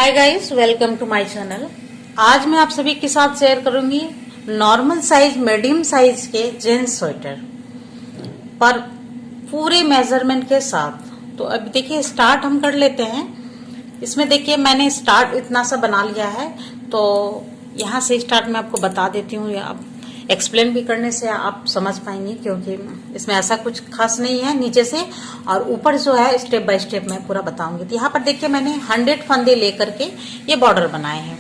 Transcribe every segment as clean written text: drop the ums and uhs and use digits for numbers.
Hi guys, welcome to my channel. आज मैं आप सभी के साथ शेयर करूंगी नॉर्मल साइज मीडियम साइज के जेंट्स स्वेटर पर पूरे मेजरमेंट के साथ। तो अब देखिए स्टार्ट हम कर लेते हैं। इसमें देखिए मैंने स्टार्ट इतना सा बना लिया है, तो यहाँ से स्टार्ट मैं आपको बता देती हूँ। आप एक्सप्लेन भी करने से आप समझ पाएंगे, क्योंकि इसमें ऐसा कुछ खास नहीं है। नीचे से और ऊपर जो है स्टेप बाय स्टेप मैं पूरा बताऊंगी। तो यहाँ पर देखिए मैंने 100 फंदे लेकर के ये बॉर्डर बनाए हैं।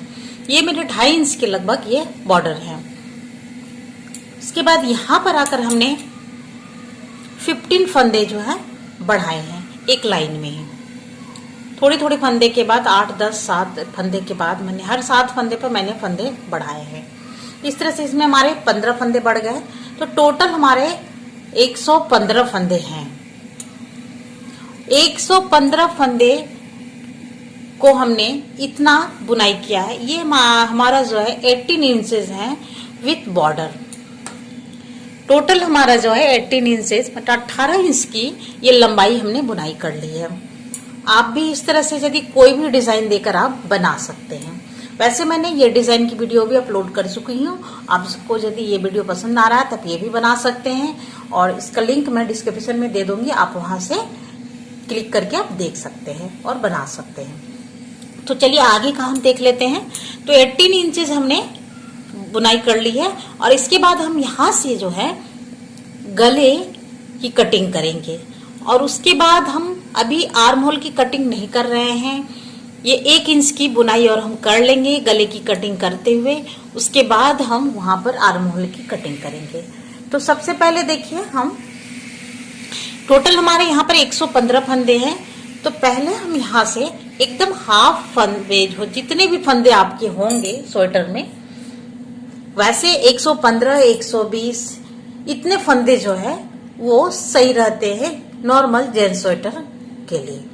ये मेरे 2.5 इंच के लगभग ये बॉर्डर है। उसके बाद यहाँ पर आकर हमने 15 फंदे जो है बढ़ाए हैं एक लाइन में ही। थोड़ी थोड़ी फंदे के बाद 8, 10, 7 फंदे के बाद मैंने हर 7 फंदे पर मैंने फंदे बढ़ाए हैं। इस तरह से इसमें हमारे 15 फंदे बढ़ गए। तो टोटल हमारे 115 फंदे हैं। 115 फंदे को हमने इतना बुनाई किया है। ये हमारा जो है 18 इंचेस है विथ बॉर्डर। टोटल हमारा जो है 18 इंचेस मतलब 18 इंच की ये लंबाई हमने बुनाई कर ली है। आप भी इस तरह से यदि कोई भी डिजाइन देकर आप बना सकते हैं। वैसे मैंने ये डिजाइन की वीडियो भी अपलोड कर चुकी हूँ। आपको यदि ये वीडियो पसंद आ रहा है तब ये भी बना सकते हैं, और इसका लिंक मैं डिस्क्रिप्शन में दे दूंगी। आप वहां से क्लिक करके आप देख सकते हैं और बना सकते हैं। तो चलिए आगे का हम देख लेते हैं। तो 18 इंचेस हमने बुनाई कर ली है, और इसके बाद हम यहाँ से जो है गले की कटिंग करेंगे। और उसके बाद हम अभी आर्म होल की कटिंग नहीं कर रहे हैं। ये 1 इंच की बुनाई और हम कर लेंगे गले की कटिंग करते हुए। उसके बाद हम वहां पर आर्म होल की कटिंग करेंगे। तो सबसे पहले देखिए हम टोटल हमारे यहाँ पर 115 फंदे हैं। तो पहले हम यहाँ से एकदम हाफ फंदे जो जितने भी फंदे आपके होंगे स्वेटर में, वैसे 115, 120 इतने फंदे जो है वो सही रहते हैं नॉर्मल जेंट्स स्वेटर के लिए।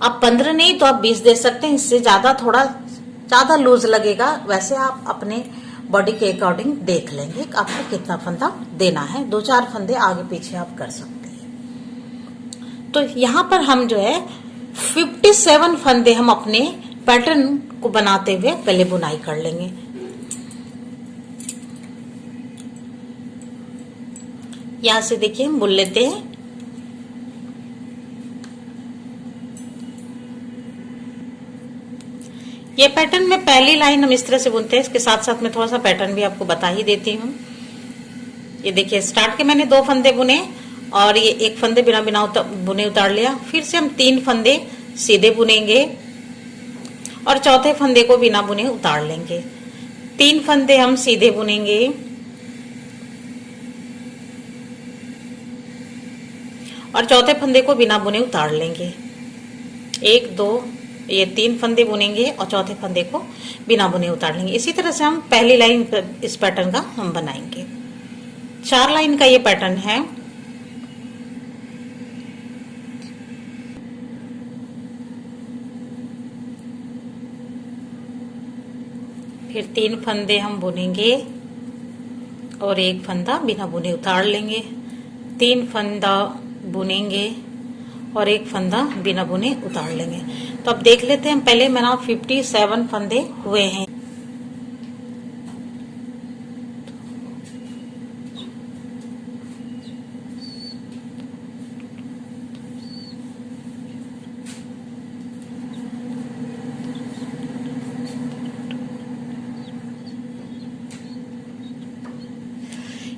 आप 15 नहीं तो आप 20 दे सकते हैं। इससे ज्यादा थोड़ा ज्यादा लूज लगेगा। वैसे आप अपने बॉडी के अकॉर्डिंग देख लेंगे आपको कितना फंदा देना है। 2-4 फंदे आगे पीछे आप कर सकते हैं। तो यहाँ पर हम जो है 57 फंदे हम अपने पैटर्न को बनाते हुए पहले बुनाई कर लेंगे। यहां से देखिए हम बुन लेते हैं। ये पैटर्न में पहली लाइन हम इस तरह से बुनते हैं। इसके साथ साथ मैं थोड़ा सा पैटर्न भी आपको बता ही देती हूँ। ये देखिए स्टार्ट के मैंने 2 फंदे बुने, और ये 1 फंदे बिना बिना बुने उतार लिया। फिर से हम 3 फंदे सीधे बुनेंगे, और चौथे फंदे को बिना बुने उतार लेंगे। 3 फंदे हम सीधे बुनेंगे, और चौथे फंदे को बिना बुने उतार लेंगे। 1, 2 ये 3 फंदे बुनेंगे और चौथे फंदे को बिना बुने उतार लेंगे। इसी तरह से हम पहली लाइन इस पैटर्न का हम बनाएंगे। 4 लाइन का ये पैटर्न है। फिर 3 फंदे हम बुनेंगे और 1 फंदा बिना बुने उतार लेंगे। 3 फंदा बुनेंगे और 1 फंदा बिना बुने उतार लेंगे। तो अब देख लेते हैं पहले मेरा 57 फंदे हुए हैं।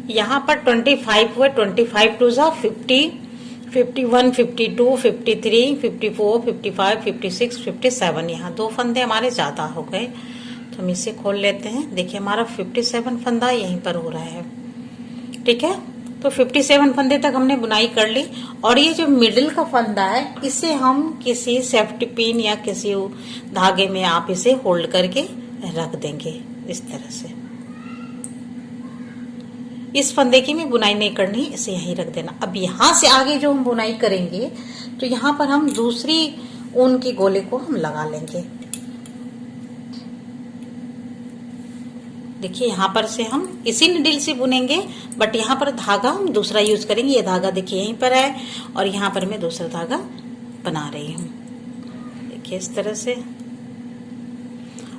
यहाँ पर 25 हुए। 25 टू 50, 51, 52, 53, 54, 55, 56, 57। यहाँ 2 फंदे हमारे ज्यादा हो गए, तो हम इसे खोल लेते हैं। देखिए हमारा 57 फंदा यहीं पर हो रहा है। ठीक है, तो 57 फंदे तक हमने बुनाई कर ली। और ये जो मिडिल का फंदा है इसे हम किसी सेफ्टी पिन या किसी धागे में आप इसे होल्ड करके रख देंगे इस तरह से। इस फंदे की में बुनाई नहीं करनी, इसे यहीं रख देना। अब यहाँ से आगे जो हम बुनाई करेंगे, तो यहाँ पर हम दूसरी ऊन की गोले को हम लगा लेंगे। देखिए यहाँ पर से हम इसी नीडल से बुनेंगे, बट यहाँ पर धागा हम दूसरा यूज करेंगे। ये धागा देखिए यहीं पर है, और यहाँ पर मैं दूसरा धागा बना रही हूँ। देखिए इस तरह से।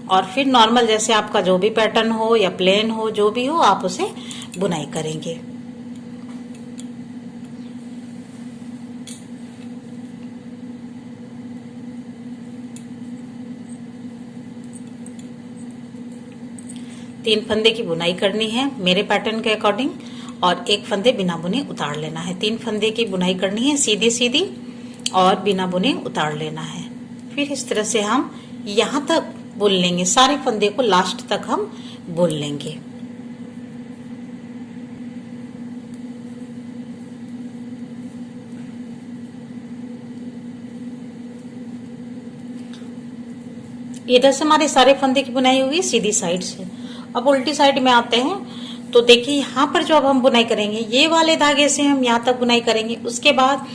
और फिर नॉर्मल जैसे आपका जो भी पैटर्न हो या प्लेन हो, जो भी हो, आप उसे बुनाई करेंगे। तीन फंदे की बुनाई करनी है मेरे पैटर्न के अकॉर्डिंग, और एक फंदे बिना बुने उतार लेना है। तीन फंदे की बुनाई करनी है सीधी सीधी, और बिना बुने उतार लेना है। फिर इस तरह से हम यहाँ तक बुन लेंगे, सारे फंदे को लास्ट तक हम बुन लेंगे। इधर से हमारे सारे फंदे की बुनाई हुई सीधी साइड से। अब उल्टी साइड में आते हैं तो देखिए यहाँ पर जो अब हम बुनाई करेंगे, ये वाले धागे से हम यहाँ तक बुनाई करेंगे, उसके बाद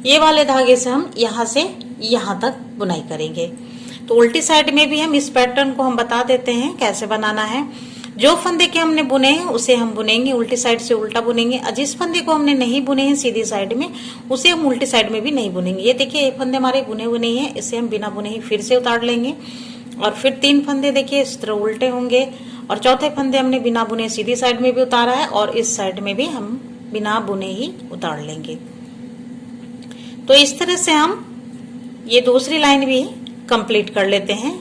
ये वाले धागे से हम यहाँ से यहाँ तक बुनाई करेंगे। तो उल्टी साइड में भी हम इस पैटर्न को हम बता देते हैं कैसे बनाना है। जो फंदे के हमने बुने हैं उसे हम बुनेंगे उल्टी साइड से उल्टा बुनेंगे, और जिस फंदे को हमने नहीं बुने हैं सीधी साइड में, उसे हम उल्टी साइड में भी नहीं बुनेंगे। ये देखिए ये फंदे हमारे बुने हुए नहीं है, इसे हम बिना बुने ही फिर से उतार लेंगे। और फिर तीन फंदे देखिए इस तरह उल्टे होंगे, और चौथे फंदे हमने बिना बुने सीधी साइड में भी उतारा है, और इस साइड में भी हम बिना बुने ही उतार लेंगे। तो इस तरह से हम ये दूसरी लाइन भी कंप्लीट कर लेते हैं।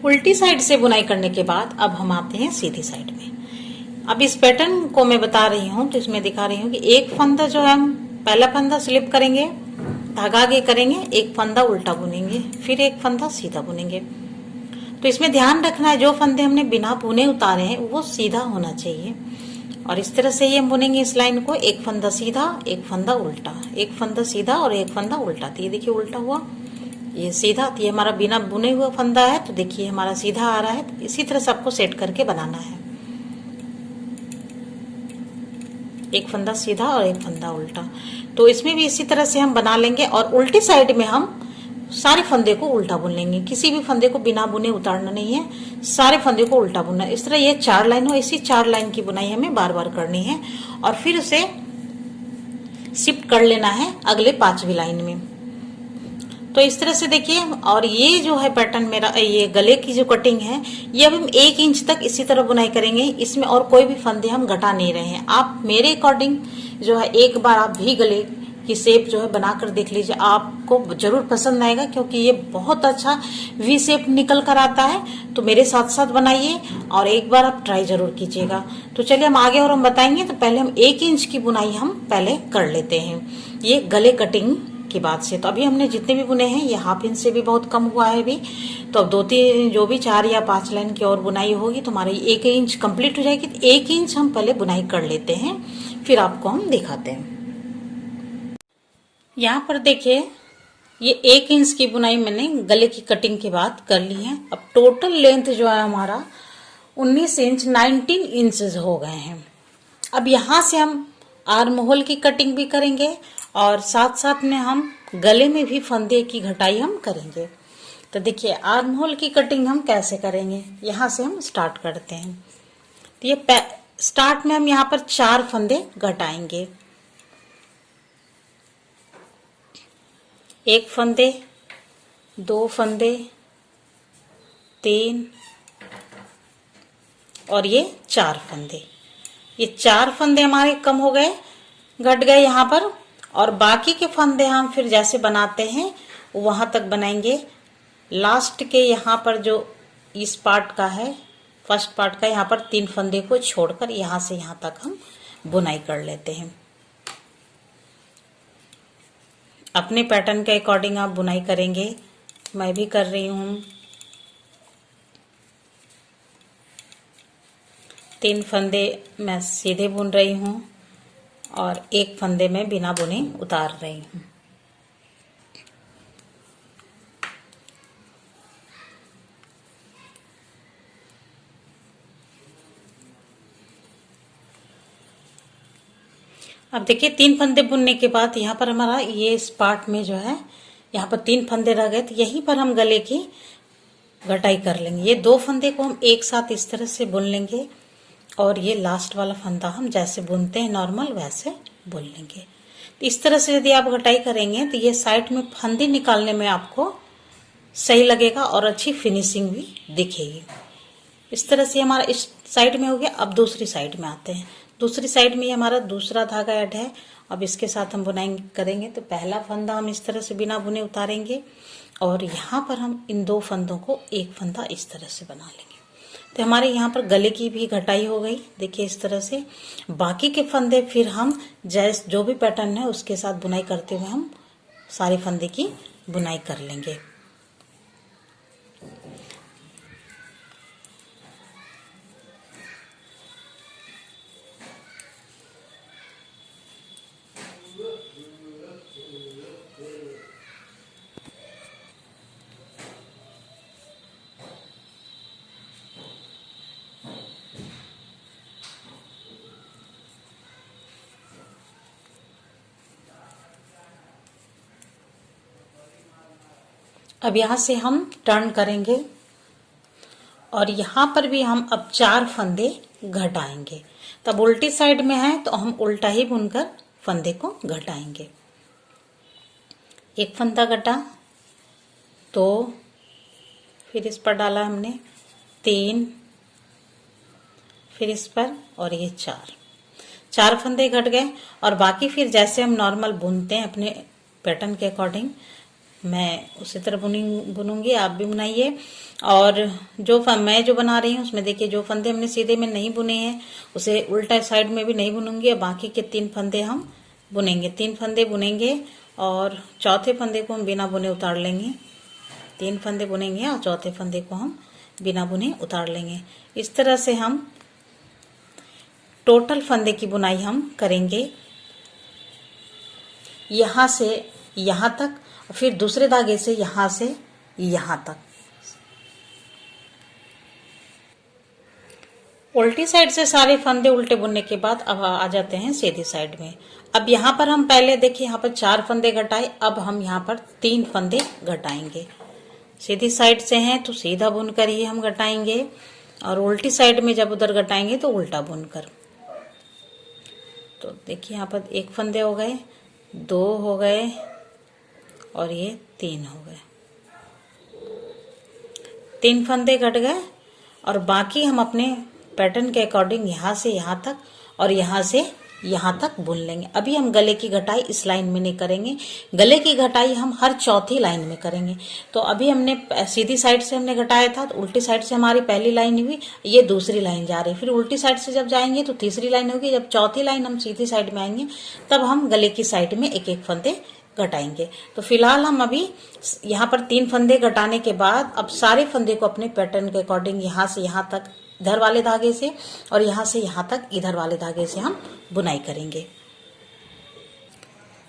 उल्टी साइड से बुनाई करने के बाद अब हम आते हैं सीधी साइड में। अब इस पैटर्न को मैं बता रही हूँ तो इसमें दिखा रही हूँ कि एक फंदा जो है हम पहला फंदा स्लिप करेंगे, धागा आगे करेंगे, एक फंदा उल्टा बुनेंगे, फिर एक फंदा सीधा बुनेंगे। तो इसमें ध्यान रखना है जो फंदे हमने बिना बुने उतारे हैं वो सीधा होना चाहिए। और इस तरह से ये हम बुनेंगे इस लाइन को, एक फंदा सीधा, एक फंदा उल्टा, एक फंदा सीधा और एक फंदा उल्टा। तो ये देखिए उल्टा हुआ, ये सीधा, तो ये हमारा बिना बुने हुआ फंदा है, तो देखिए हमारा सीधा आ रहा है। तो इसी तरह से आपको सेट करके बनाना है, एक फंदा सीधा और एक फंदा उल्टा। तो इसमें भी इसी तरह से हम बना लेंगे, और उल्टी साइड में हम सारे फंदे को उल्टा बुन लेंगे। किसी भी फंदे को बिना बुने उतारना नहीं है, सारे फंदे को उल्टा बुनना है। इस तरह ये 4 लाइन हो, इसी 4 लाइन की बुनाई हमें बार बार करनी है, और फिर उसे शिफ्ट कर लेना है अगले 5वीं लाइन में। तो इस तरह से देखिए, और ये जो है पैटर्न मेरा, ये गले की जो कटिंग है, ये अब हम 1 इंच तक इसी तरह बुनाई करेंगे। इसमें और कोई भी फंदे हम घटा नहीं रहे हैं। आप मेरे अकॉर्डिंग जो है एक बार आप भी गले की शेप जो है बनाकर देख लीजिए, आपको जरूर पसंद आएगा, क्योंकि ये बहुत अच्छा वी शेप निकल कर आता है। तो मेरे साथ साथ बनाइए और एक बार आप ट्राई जरूर कीजिएगा। तो चलिए हम आगे और हम बताएंगे। तो पहले हम 1 इंच की बुनाई हम पहले कर लेते हैं, ये गले कटिंग की बात से। तो अभी हमने जितने भी बुने हैं ये हाफ इंच से भी बहुत कम हुआ है अभी। तो अब 2-3 जो भी 4 या 5 लाइन की और बुनाई होगी तो हमारी 1 इंच कंप्लीट हो जाएगी। तो 1 इंच हम पहले बुनाई कर लेते हैं, फिर आपको हम दिखाते हैं। यहाँ पर देखिए ये 1 इंच की बुनाई मैंने गले की कटिंग के बाद कर ली है। अब टोटल लेंथ जो है हमारा 19 इंच 19 इंचेस हो गए हैं। अब यहाँ से हम आर्म होल की कटिंग भी करेंगे, और साथ साथ में हम गले में भी फंदे की घटाई हम करेंगे। तो देखिए आर्म होल की कटिंग हम कैसे करेंगे, यहाँ से हम स्टार्ट करते हैं। तो ये स्टार्ट में हम यहाँ पर 4 फंदे घटाएंगे, 1 फंदे, 2 फंदे, 3 और ये 4 फंदे। ये 4 फंदे हमारे कम हो गए, घट गए यहाँ पर। और बाकी के फंदे हम फिर जैसे बनाते हैं वहां तक बनाएंगे। लास्ट के यहाँ पर जो इस पार्ट का है, फर्स्ट पार्ट का, यहाँ पर 3 फंदे को छोड़कर यहाँ से यहाँ तक हम बुनाई कर लेते हैं। अपने पैटर्न के अकॉर्डिंग आप बुनाई करेंगे, मैं भी कर रही हूँ। 3 फंदे मैं सीधे बुन रही हूँ और 1 फंदे में बिना बुने उतार रही हूँ। अब देखिए 3 फंदे बुनने के बाद यहाँ पर हमारा ये इस पार्ट में जो है यहाँ पर 3 फंदे रह गए, तो यहीं पर हम गले की घटाई कर लेंगे। ये 2 फंदे को हम एक साथ इस तरह से बुन लेंगे, और ये लास्ट वाला फंदा हम जैसे बुनते हैं नॉर्मल वैसे बुन लेंगे। तो इस तरह से यदि आप कटाई करेंगे तो ये साइड में फंदी निकालने में आपको सही लगेगा और अच्छी फिनिशिंग भी दिखेगी। इस तरह से हमारा इस साइड में हो गया। अब दूसरी साइड में आते हैं। दूसरी साइड में ये हमारा दूसरा धागा ऐड है। अब इसके साथ हम बुनाई करेंगे। तो पहला फंदा हम इस तरह से बिना बुने उतारेंगे और यहाँ पर हम इन दो फंदों को एक फंदा इस तरह से बना लेंगे। तो हमारे यहाँ पर गले की भी घटाई हो गई, देखिए इस तरह से। बाकी के फंदे फिर हम जैस जो भी पैटर्न है उसके साथ बुनाई करते हुए हम सारे फंदे की बुनाई कर लेंगे। अब यहाँ से हम टर्न करेंगे और यहाँ पर भी हम अब 4 फंदे घटाएंगे। तब उल्टी साइड में है तो हम उल्टा ही बुनकर फंदे को घटाएंगे। एक फंदा घटा, 2, फिर इस पर डाला हमने 3, फिर इस पर और ये 4 फंदे घट गए। और बाकी फिर जैसे हम नॉर्मल बुनते हैं अपने पैटर्न के अकॉर्डिंग, मैं उसी तरह बुनूंगी, आप भी बुनाइए। और मैं जो बना रही हूँ उसमें देखिए जो फंदे हमने सीधे में नहीं बुने हैं उसे उल्टा साइड में भी नहीं बुनूंगी। बाकी के 3 फंदे हम बुनेंगे, 3 फंदे बुनेंगे और चौथे फंदे को हम बिना बुने उतार लेंगे। 3 फंदे बुनेंगे और चौथे फंदे को हम बिना बुने उतार लेंगे। इस तरह से हम टोटल फंदे की बुनाई हम करेंगे यहाँ से यहाँ तक, फिर दूसरे धागे से यहाँ तक। उल्टी साइड से सारे फंदे उल्टे बुनने के बाद अब आ जाते हैं सीधी साइड में। अब यहाँ पर हम पहले देखिए यहाँ पर 4 फंदे घटाए, अब हम यहाँ पर 3 फंदे घटाएंगे। सीधी साइड से हैं तो सीधा बुनकर ही हम घटाएंगे और उल्टी साइड में जब उधर घटाएंगे तो उल्टा बुनकर। तो देखिए यहाँ पर 1 फंदे हो गए, 2 हो गए और ये 3 हो गए। 3 फंदे घट गए और बाकी हम अपने पैटर्न के अकॉर्डिंग यहाँ से यहाँ तक और यहाँ से यहाँ तक बुन लेंगे। अभी हम गले की घटाई इस लाइन में नहीं करेंगे, गले की घटाई हम हर चौथी लाइन में करेंगे। तो अभी हमने सीधी साइड से हमने घटाया था तो उल्टी साइड से हमारी पहली लाइन हुई, ये दूसरी लाइन जा रही है। फिर उल्टी साइड से जब जाएंगे तो तीसरी लाइन होगी। जब चौथी लाइन हम सीधी साइड में आएंगे तब हम गले की साइड में एक एक फंदे घटाएंगे। तो फिलहाल हम अभी यहाँ पर 3 फंदे घटाने के बाद अब सारे फंदे को अपने पैटर्न के अकॉर्डिंग यहाँ से यहाँ तक इधर वाले धागे से और यहाँ से यहाँ तक इधर वाले धागे से हम बुनाई करेंगे।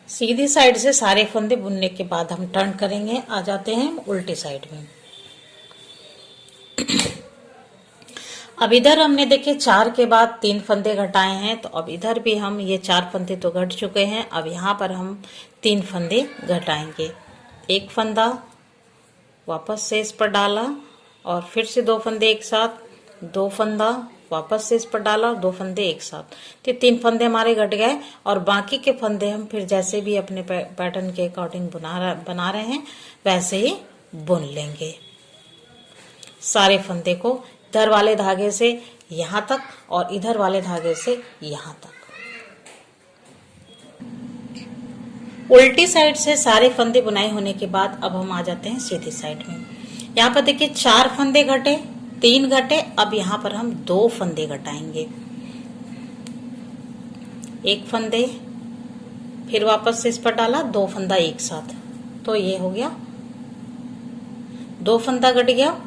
सीधी साइड से सारे फंदे बुनने के बाद हम टर्न करेंगे, आ जाते हैं उल्टी साइड में। अब इधर हमने देखे 4 के बाद 3 फंदे घटाए हैं, तो अब इधर भी हम ये 4 फंदे तो घट चुके हैं। अब यहाँ पर हम 3 फंदे घटाएंगे। 1 फंदा वापस से इस पर डाला और फिर से 2 फंदे एक साथ, 2 फंदा वापस से इस पर डाला और 2 फंदे एक साथ। तो 3 फंदे हमारे घट गए और बाकी के फंदे हम फिर जैसे भी अपने पैटर्न के अकॉर्डिंग बना रहे हैं वैसे ही बुन लेंगे। सारे फंदे को इधर वाले धागे से यहाँ तक और इधर वाले धागे से यहाँ तक। उल्टी साइड से सारे फंदे बुनाई होने के बाद अब हम आ जाते हैं सीधी साइड में। यहाँ पर देखिए 4 फंदे घटे, 3 घटे। अब यहाँ पर हम 2 फंदे घटाएंगे। 1 फंदे फिर वापस से इस पर डाला, 2 फंदा एक साथ, तो ये हो गया 2 फंदा घट गया।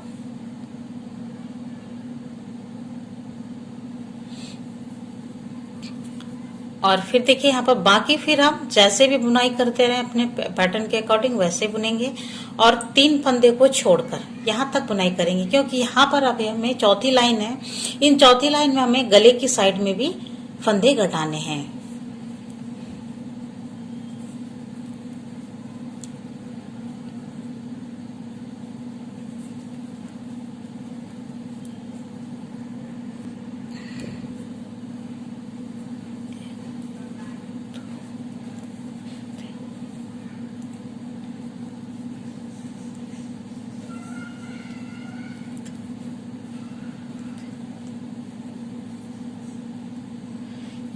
और फिर देखिए यहाँ पर बाकी फिर हम जैसे भी बुनाई करते रहे अपने पैटर्न के अकॉर्डिंग वैसे बुनेंगे और 3 फंदे को छोड़कर यहाँ तक बुनाई करेंगे, क्योंकि यहाँ पर अभी हमें चौथी लाइन है। इन चौथी लाइन में हमें गले की साइड में भी फंदे घटाने हैं।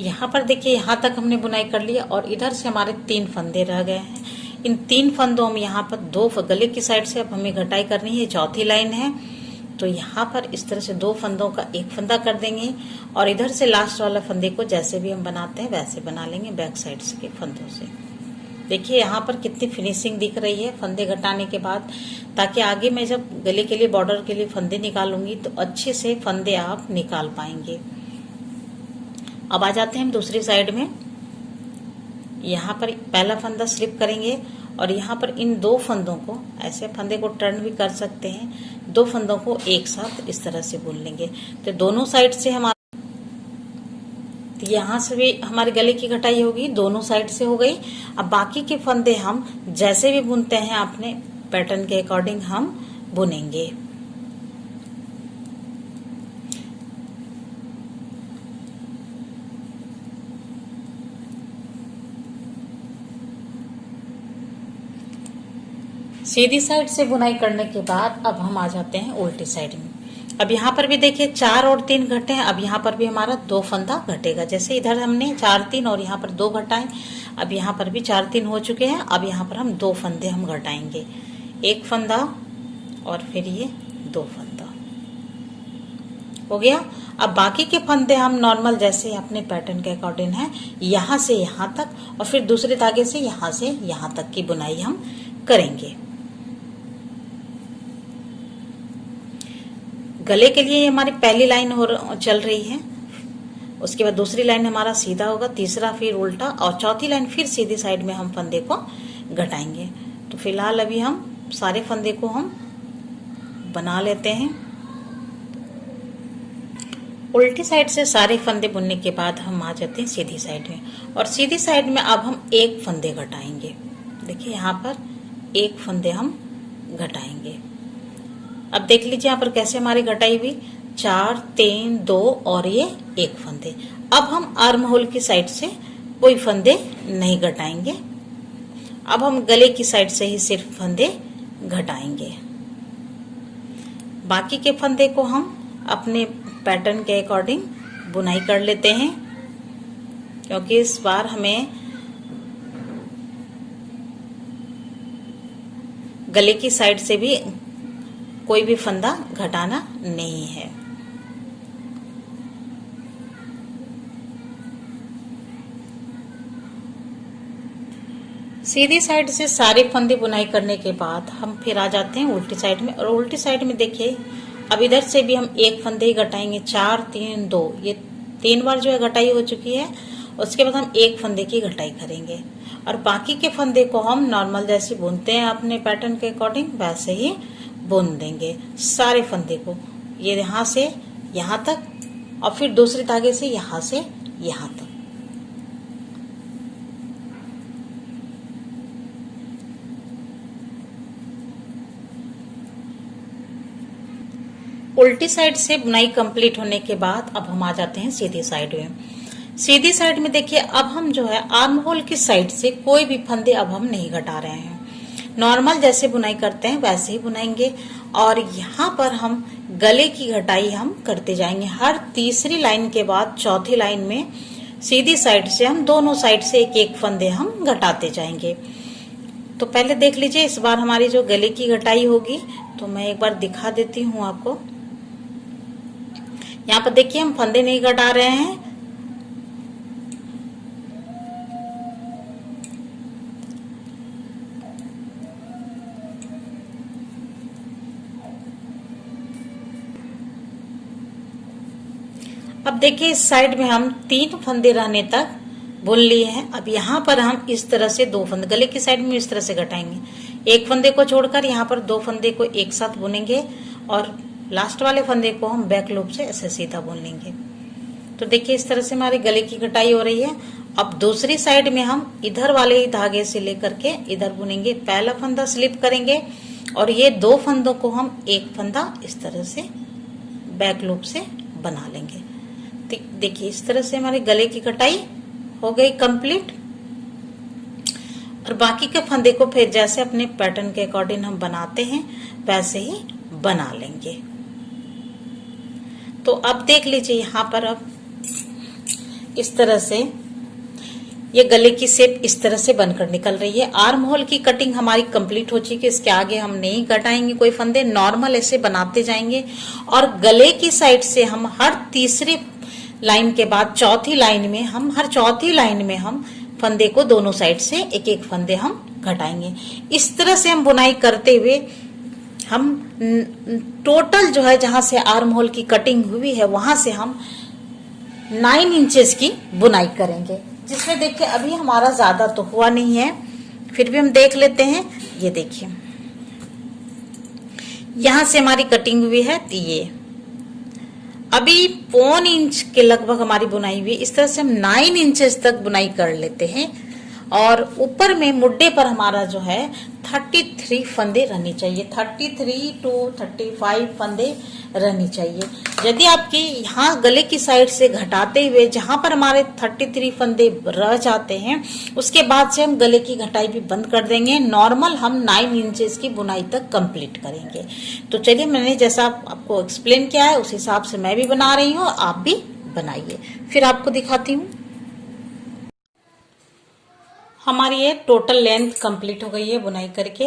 यहाँ पर देखिए, यहाँ तक हमने बुनाई कर लिया और इधर से हमारे 3 फंदे रह गए हैं। इन 3 फंदों में यहाँ पर 2 गले की साइड से अब हमें घटाई करनी है, चौथी लाइन है। तो यहाँ पर इस तरह से 2 फंदों का एक फंदा कर देंगे और इधर से लास्ट वाला फंदे को जैसे भी हम बनाते हैं वैसे बना लेंगे बैक साइड से के फंदों से। देखिए यहाँ पर कितनी फिनिशिंग दिख रही है फंदे घटाने के बाद, ताकि आगे मैं जब गले के लिए बॉर्डर के लिए फंदे निकालूंगी तो अच्छे से फंदे आप निकाल पाएंगे। अब आ जाते हैं हम दूसरी साइड में। यहाँ पर पहला फंदा स्लिप करेंगे और यहाँ पर इन 2 फंदों को ऐसे फंदे को टर्न भी कर सकते हैं, 2 फंदों को एक साथ इस तरह से बुन लेंगे। तो दोनों साइड से हमारा यहाँ से भी हमारे गले की कटाई होगी, दोनों साइड से हो गई। अब बाकी के फंदे हम जैसे भी बुनते हैं अपने पैटर्न के अकॉर्डिंग हम बुनेंगे। सीधी साइड से बुनाई करने के बाद अब हम आ जाते हैं उल्टी साइड में। अब यहाँ पर भी देखिए 4 और 3 घटे हैं। अब यहाँ पर भी हमारा 2 फंदा घटेगा, जैसे इधर हमने 4 3 और यहाँ पर 2 घटाए। अब यहाँ पर भी 4 3 हो चुके हैं। अब यहाँ पर हम 2 फंदे हम घटाएंगे, एक फंदा और फिर ये 2 फंदा हो गया। अब बाकी के फंदे हम नॉर्मल जैसे अपने पैटर्न के अकॉर्डिंग है, यहाँ से यहाँ तक और फिर दूसरे धागे से यहाँ तक की बुनाई हम करेंगे। गले के लिए हमारी पहली लाइन चल रही है, उसके बाद दूसरी लाइन हमारा सीधा होगा, तीसरा फिर उल्टा और चौथी लाइन फिर सीधी साइड में हम फंदे को घटाएंगे। तो फिलहाल अभी हम सारे फंदे को हम बना लेते हैं। उल्टी साइड से सारे फंदे बुनने के बाद हम आ जाते हैं सीधी साइड में, और सीधी साइड में अब हम एक फंदे घटाएंगे। देखिए यहाँ पर एक फंदे हम घटाएंगे। अब देख लीजिए यहाँ पर कैसे हमारी घटाई हुई, 4 3 2 और ये एक फंदे। अब हम आर्म होल की साइड से कोई फंदे नहीं घटाएंगे, अब हम गले की साइड से ही सिर्फ फंदे घटाएंगे। बाकी के फंदे को हम अपने पैटर्न के अकॉर्डिंग बुनाई कर लेते हैं, क्योंकि इस बार हमें गले की साइड से भी कोई भी फंदा घटाना नहीं है। सीधी साइड से सारे फंदे बुनाई करने के बाद हम फिर आ जाते हैं उल्टी साइड में, और उल्टी साइड में देखिए अब इधर से भी हम एक फंदे ही घटाएंगे, 4 3 2, ये 3 बार जो है घटाई हो चुकी है। उसके बाद हम एक फंदे की घटाई करेंगे और बाकी के फंदे को हम नॉर्मल जैसे बुनते हैं अपने पैटर्न के अकॉर्डिंग वैसे ही बुन देंगे सारे फंदे को, ये यहाँ से यहाँ तक और फिर दूसरे धागे से यहाँ तक। उल्टी साइड से बुनाई कंप्लीट होने के बाद अब हम आ जाते हैं सीधी साइड में। सीधी साइड में देखिए अब हम जो है आर्म होल की साइड से कोई भी फंदे अब हम नहीं घटा रहे हैं, नॉर्मल जैसे बुनाई करते हैं वैसे ही बुनाएंगे। और यहाँ पर हम गले की घटाई हम करते जाएंगे, हर तीसरी लाइन के बाद चौथी लाइन में सीधी साइड से हम दोनों साइड से एक एक फंदे हम घटाते जाएंगे। तो पहले देख लीजिए इस बार हमारी जो गले की घटाई होगी, तो मैं एक बार दिखा देती हूँ आपको। यहाँ पर देखिए हम फंदे नहीं घटा रहे हैं, अब देखिए इस साइड में हम 3 फंदे रहने तक बुन लिए हैं। अब यहाँ पर हम इस तरह से 2 फंदे गले की साइड में इस तरह से घटाएंगे, एक फंदे को छोड़कर यहाँ पर 2 फंदे को एक साथ बुनेंगे और लास्ट वाले फंदे को हम बैक लूप से ऐसे सीधा बुन लेंगे। तो देखिए इस तरह से हमारी गले की कटाई हो रही है। अब दूसरी साइड में हम इधर वाले ही धागे से लेकर के इधर बुनेंगे, पहला फंदा स्लिप करेंगे और ये 2 फंदों को हम एक फंदा इस तरह से बैक लूप से बना लेंगे। देखिए इस तरह से हमारे गले की कटाई हो गई कंप्लीट। और बाकी के फंदे को फिर जैसे अपने पैटर्न के अकॉर्डिंग हम बनाते हैं वैसे ही बना लेंगे। तो अब देख लीजिए यहाँ पर अब इस तरह से ये गले की शेप इस तरह से बनकर निकल रही है। आर्म होल की कटिंग हमारी कंप्लीट हो चुकी है। इसके आगे हम नहीं घटाएंगे कोई फंदे, नॉर्मल ऐसे बनाते जाएंगे। और गले की साइड से हम हर तीसरी लाइन के बाद चौथी लाइन में हर चौथी लाइन में हम फंदे को दोनों साइड से एक एक फंदे हम घटाएंगे। इस तरह से हम बुनाई करते हुए हम टोटल जो है जहां से आर्म होल की कटिंग हुई है वहां से हम 9 इंचेस की बुनाई करेंगे। जिसमें देखिए अभी हमारा ज्यादा तो हुआ नहीं है, फिर भी हम देख लेते हैं। ये देखिए यहां से हमारी कटिंग हुई है, तो ये अभी 1.25 इंच के लगभग हमारी बुनाई हुई। इस तरह से हम 9 इंचेस तक बुनाई कर लेते हैं। और ऊपर में मुड्डे पर हमारा जो है 33 फंदे रहनी चाहिए, 33 to 35 फंदे रहनी चाहिए। यदि आपकी यहाँ गले की साइड से घटाते हुए जहां पर हमारे 33 फंदे रह जाते हैं उसके बाद से हम गले की घटाई भी बंद कर देंगे। नॉर्मल हम 9 इंचेस की बुनाई तक कंप्लीट करेंगे। तो चलिए, मैंने जैसा आपको एक्सप्लेन किया है उस हिसाब से मैं भी बना रही हूँ, आप भी बनाइए। फिर आपको दिखाती हूँ। हमारी ये टोटल लेंथ कंप्लीट हो गई है बुनाई करके।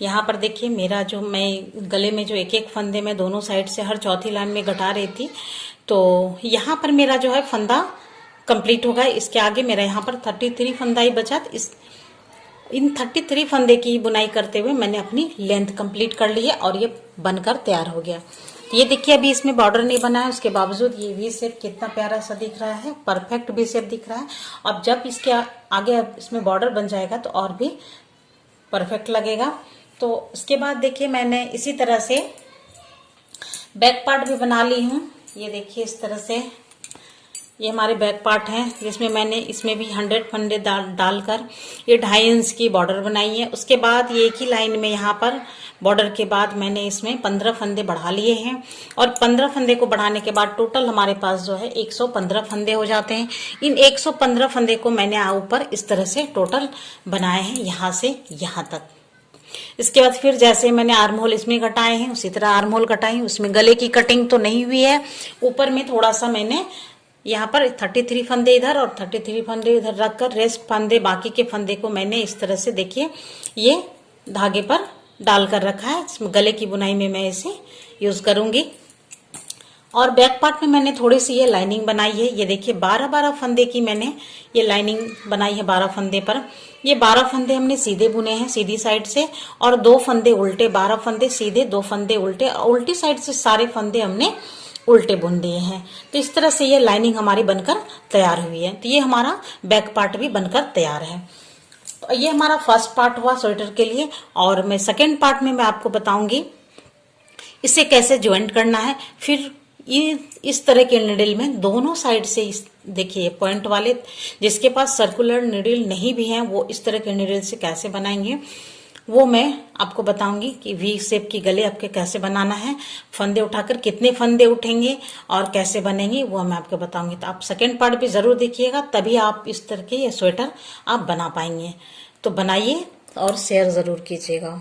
यहाँ पर देखिए मेरा जो मैं गले में जो एक एक फंदे में दोनों साइड से हर चौथी लाइन में घटा रही थी, तो यहाँ पर मेरा जो है फंदा कंप्लीट हो गया। इसके आगे मेरा यहाँ पर 33 फंदा ही बचा। इन 33 फंदे की बुनाई करते हुए मैंने अपनी लेंथ कंप्लीट कर ली है और ये बनकर तैयार हो गया। ये देखिए अभी इसमें बॉर्डर नहीं बना है, उसके बावजूद ये वी शेप कितना प्यारा सा दिख रहा है, परफेक्ट वी शेप दिख रहा है। अब जब इसके आगे अब इसमें बॉर्डर बन जाएगा तो और भी परफेक्ट लगेगा। तो इसके बाद देखिए मैंने इसी तरह से बैक पार्ट भी बना ली हूँ। ये देखिए इस तरह से ये हमारे बैक पार्ट है, जिसमें मैंने इसमें भी 100 फंदे डालकर ये 2.5 इंच की बॉर्डर बनाई है। उसके बाद ये एक ही लाइन में यहाँ पर बॉर्डर के बाद मैंने इसमें 15 फंदे बढ़ा लिए हैं। और 15 फंदे को बढ़ाने के बाद टोटल हमारे पास जो है 115 फंदे हो जाते हैं। इन 115 फंदे को मैंने ऊपर इस तरह से टोटल बनाए हैं, यहाँ से यहाँ तक। इसके बाद फिर जैसे मैंने आर्म होल इसमें घटाए हैं उसी तरह आर्म होल घटाए हैं। उसमें गले की कटिंग तो नहीं हुई है, ऊपर में थोड़ा सा मैंने यहाँ पर 33 फंदे इधर और 33 फंदे इधर रखकर रेस्ट फंदे बाकी के फंदे को मैंने इस तरह से देखिए ये धागे पर डालकर रखा है। इसमें गले की बुनाई में मैं इसे यूज करूंगी। और बैक पार्ट में मैंने थोड़ी सी ये लाइनिंग बनाई है। ये देखिए 12-12 फंदे की मैंने ये लाइनिंग बनाई है। 12 फंदे पर ये 12 फंदे हमने सीधे बुने हैं सीधी साइड से, और 2 फंदे उल्टे, 12 फंदे सीधे 2 फंदे उल्टे, उल्टी साइड से सारे फंदे हमने उल्टे बुन दिए हैं। तो इस तरह से ये लाइनिंग हमारी बनकर तैयार हुई है। तो ये हमारा बैक पार्ट भी बनकर तैयार है। तो ये हमारा फर्स्ट पार्ट हुआ स्वेटर के लिए। और मैं सेकेंड पार्ट में मैं आपको बताऊंगी इसे कैसे ज्वाइंट करना है। फिर ये इस तरह के निडल में दोनों साइड से देखिए पॉइंट वाले, जिसके पास सर्कुलर निडल नहीं भी है वो इस तरह के निडल से कैसे बनाएंगे वो मैं आपको बताऊंगी कि वी शेप की गले आपके कैसे बनाना है, फंदे उठाकर कितने फंदे उठेंगे और कैसे बनेंगे वो मैं आपको बताऊंगी। तो आप सेकेंड पार्ट भी जरूर देखिएगा, तभी आप इस तरह के ये स्वेटर आप बना पाएंगे। तो बनाइए और शेयर जरूर कीजिएगा।